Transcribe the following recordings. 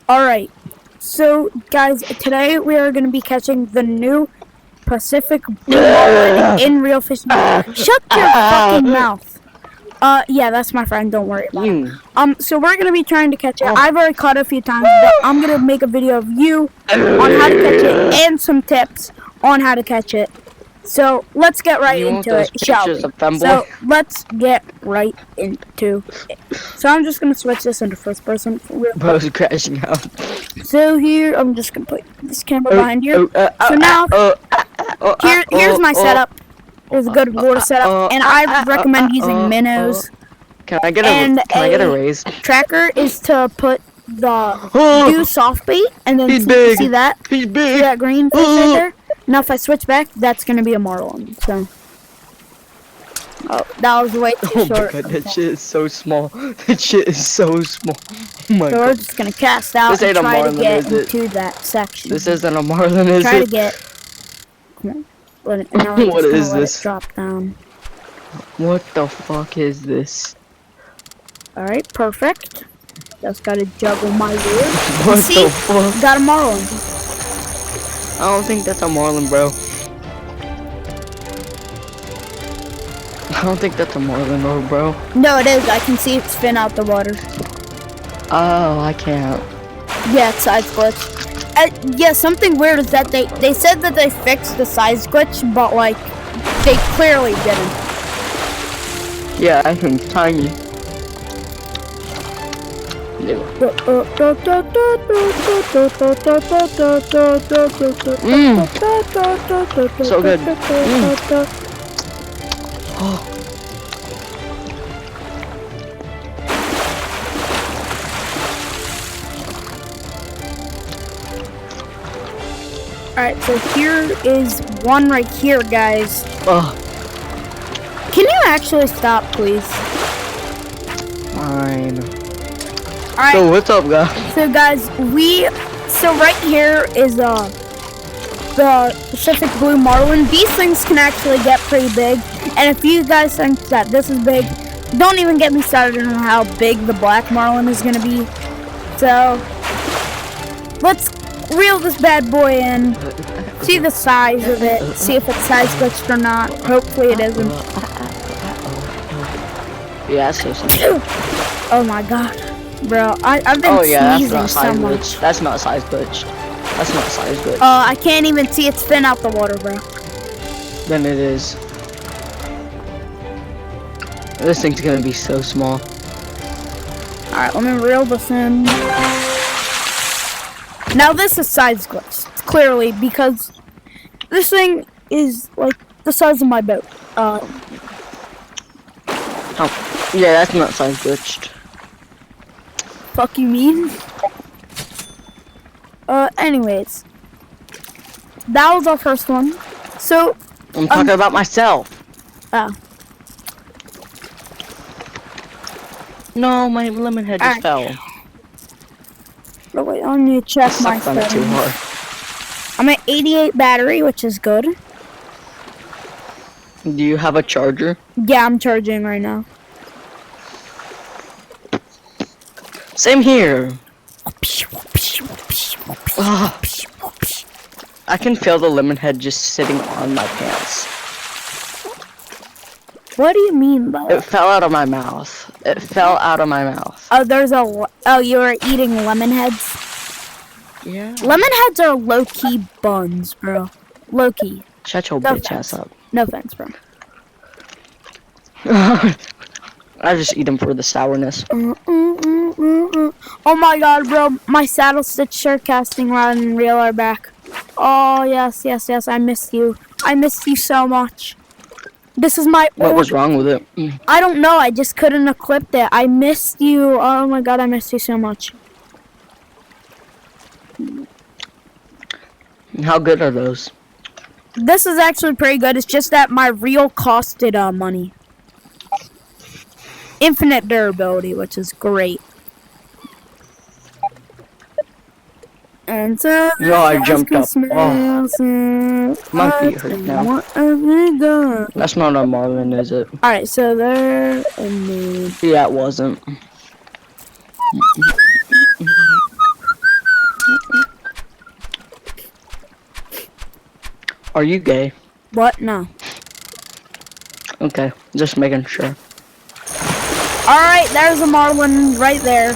Alright, so guys, today we are going to be catching the new Pacific Blue Marlin in real fishing. Shut your fucking mouth. Yeah, that's my friend, don't worry about it. So we're going to be trying to catch it. I've already caught it a few times, but I'm going to make a video of you on how to catch it and some tips on how to catch it. So let's get right into it, shall we? So let's get right into it. So I'm just gonna switch this into first person. Bro's crashing out. So here, I'm just gonna put this camera behind you. So now, here's my setup. There's a good water setup, and I recommend using minnows. Can I get a raise? Tracker is to put the do soft bait, and then see that? He's big. See that green fish right there? Now if I switch back, that's gonna be a Marlin. So, that was way too short. Oh my god, that shit is so small. That shit is so small. Oh my god. So we're just gonna cast out and try to get into that section. This isn't a Marlin, is it? Try to get. Come on. What is this? Drop down. What the fuck is this? All right, perfect. Just gotta juggle my lure. What the fuck? Got a Marlin. I don't think that's a Marlin, bro. I don't think that's a Marlin, bro. No, it is. I can see it spin out the water. Oh, I can't. Yeah, it's size glitch. Yeah, something weird is that they said that they fixed the size glitch, but like they clearly didn't. Yeah, I think tiny. So good. Alright, so here is one right here, guys. Can you actually stop, please? Fine. Alright. So what's up, guys? So guys, so right here is the Pacific Blue Marlin. These things can actually get pretty big, and if you guys think that this is big, don't even get me started on how big the black Marlin is gonna be. So let's reel this bad boy in, see the size of it, see if it's size glitched or not. Hopefully it isn't. Yeah, so simple. Oh my god. Bro, I've been sneezing so much. That's not size glitch. That's not size glitch. I can't even see it spin out the water, bro. Then it is. This thing's gonna be so small. Alright, let me reel this in. Now this is size glitch, clearly, because this thing is like the size of my boat. Oh, yeah, that's not size glitched. Fuck you mean? Anyways. That was our first one. So I'm talking about myself. Oh. No, my lemon head just fell. Oh, wait, I need to check my settings. Too hard. I'm at 88 battery, which is good. Do you have a charger? Yeah, I'm charging right now. Same here. I can feel the lemon head just sitting on my pants. What do you mean by that? It fell out of my mouth. It fell out of my mouth. Oh, you were eating lemon heads? Yeah. Lemon heads are low-key buns, bro. Low-key. Shut your bitch ass up. No offense, bro. I just eat them for the sourness. Oh my god, bro. My saddle stitch shirt casting rod and reel are back. Oh, yes. I missed you. I missed you so much. This is my... What was wrong with it? I don't know. I just couldn't equip it. I missed you. Oh my god, I missed you so much. How good are those? This is actually pretty good. It's just that my reel costed money. Infinite durability, which is great. And so I jumped up. Oh. My feet hurt now. That's not a Marlin, is it? Alright, so there and then... Yeah, it wasn't. Are you gay? What? No. Okay, just making sure. Alright, there's a Marlin right there.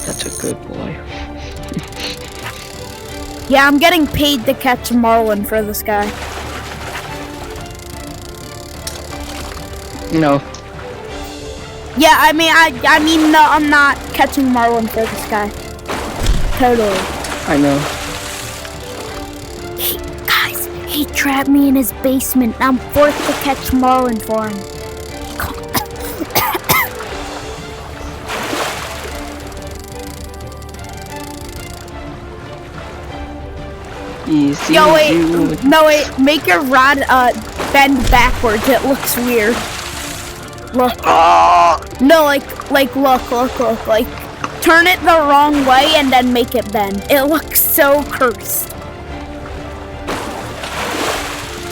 That's a good boy. Yeah, I'm getting paid to catch Marlin for this guy. No. Yeah, I mean, no, I'm not catching Marlin for this guy. Totally. I know. Guys, he trapped me in his basement. I'm forced to catch Marlin for him. Easy. Yo, wait. No, wait. Make your rod bend backwards. It looks weird. Look. No, like, look. Like, turn it the wrong way and then make it bend. It looks so cursed.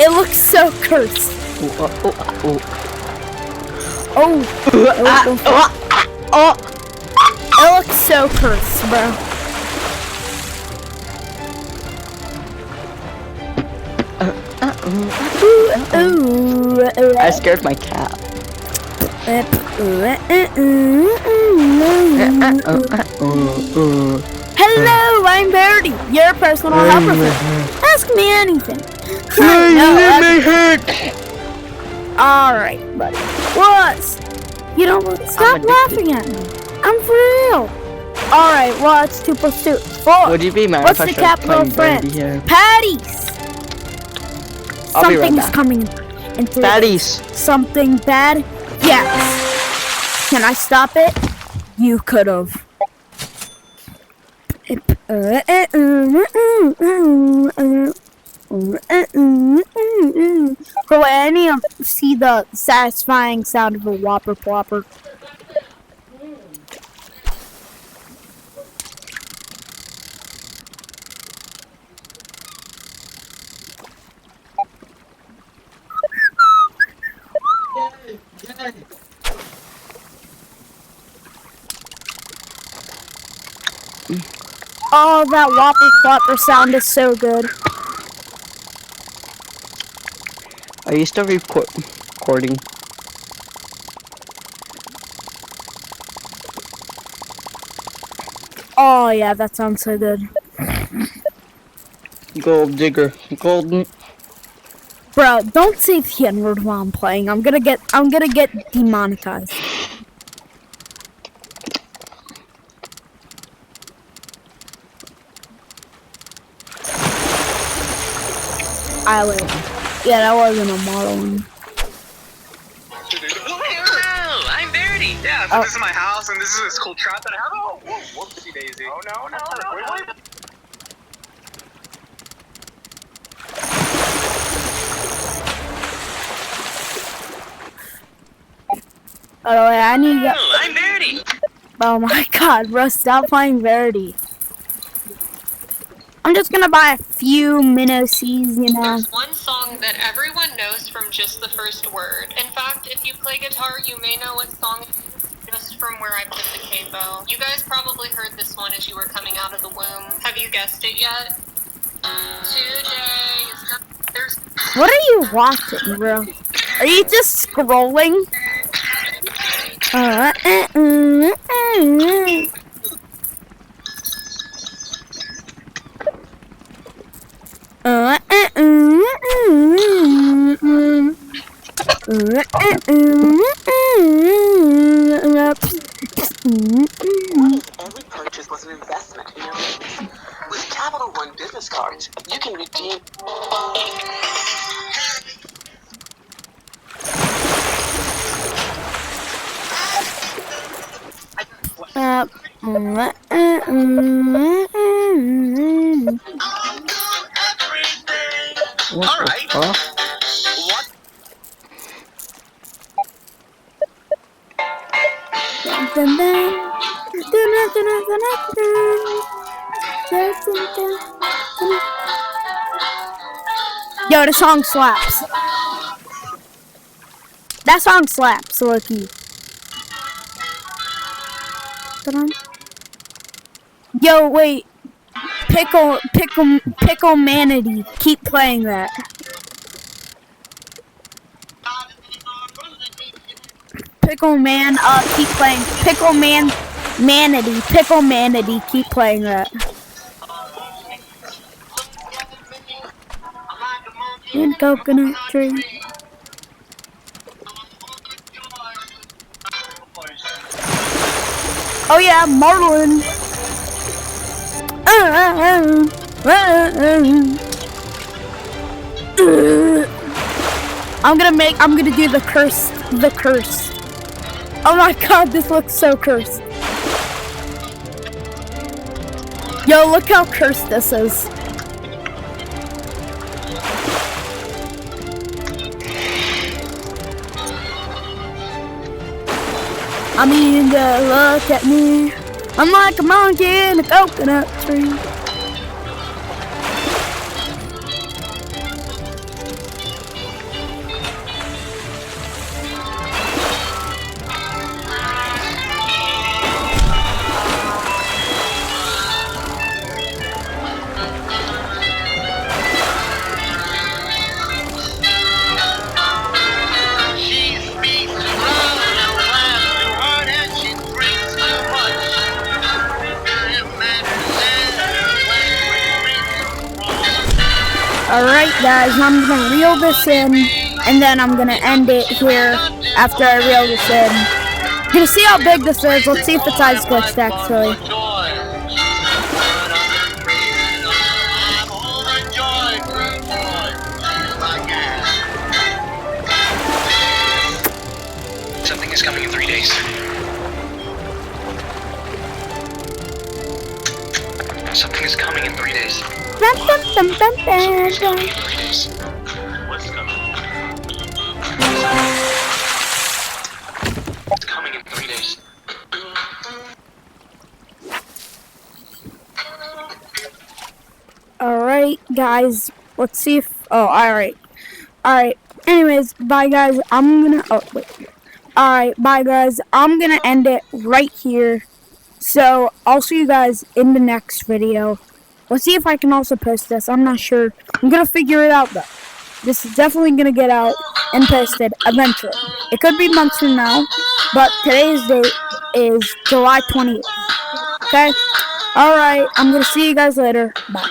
It looks so cursed. It looks so cursed, bro. I scared my cat. Hello, I'm Birdie, your personal helper. Ask me anything. Alright, buddy. What? You don't stop laughing at me. I'm for real. Alright, what's 2 + 2? 4. Would you be mad What's if I the started capital playing of France? Birdie here? Patties. I'll be right Something's back. coming into Baddies. something bad. Yes. Can I stop it? You could've. So I need to see the satisfying sound of a whopper plopper. Oh, that whopper plopper sound is so good. Are you still recording? Oh yeah, that sounds so good. Gold digger. Golden. Bro, don't say the N-word while I'm playing. I'm gonna get demonetized. I wait. Yeah, that wasn't a Marlin. Hello, I'm Birdie. Yeah, so this is my house, and this is this cool trap that I have. Oh, whoa, whoopsie daisy. Oh, no. Wait. Oh wait, I need to. Hello, I'm Birdie. Oh my god, bro, stop playing Verity. I'm just gonna buy a few minnow seeds, you know. There's one song that everyone knows from just the first word. In fact, if you play guitar, you may know what song it is just from where I put the capo. You guys probably heard this one as you were coming out of the womb. Have you guessed it yet? Today is there's What are you watching, bro? Are you just scrolling? Every purchase was an investment in your business. With Capital One business cards, you can redeem. What the fuck? What? Yo, the song slaps. That song slaps, Lucky. Yo, wait. Pickle Manatee. Keep playing that. Pickle Man, keep playing. Manatee. Pickle Manatee, keep playing that. And coconut tree. Oh yeah, Marlin. I'm gonna do the curse. Oh my god, this looks so cursed. Yo, look how cursed this is. I mean, look at me. I'm like a monkey in a coconut tree. Alright guys, I'm gonna reel this in, and then I'm gonna end it here after I reel this in. You're gonna see how big this is. Let's see if it's ice glitched actually. Something is coming in 3 days. Something is coming in 3 days. What's coming? What's coming? It's coming in 3 days. Alright guys, let's see if, alright. Anyways, bye guys, Alright, bye guys, I'm gonna end it right here. So, I'll see you guys in the next video. Let's see if I can also post this. I'm not sure. I'm gonna figure it out though. This is definitely gonna get out and posted eventually. It could be months from now, but today's date is July 20th. Okay? Alright, I'm gonna see you guys later. Bye.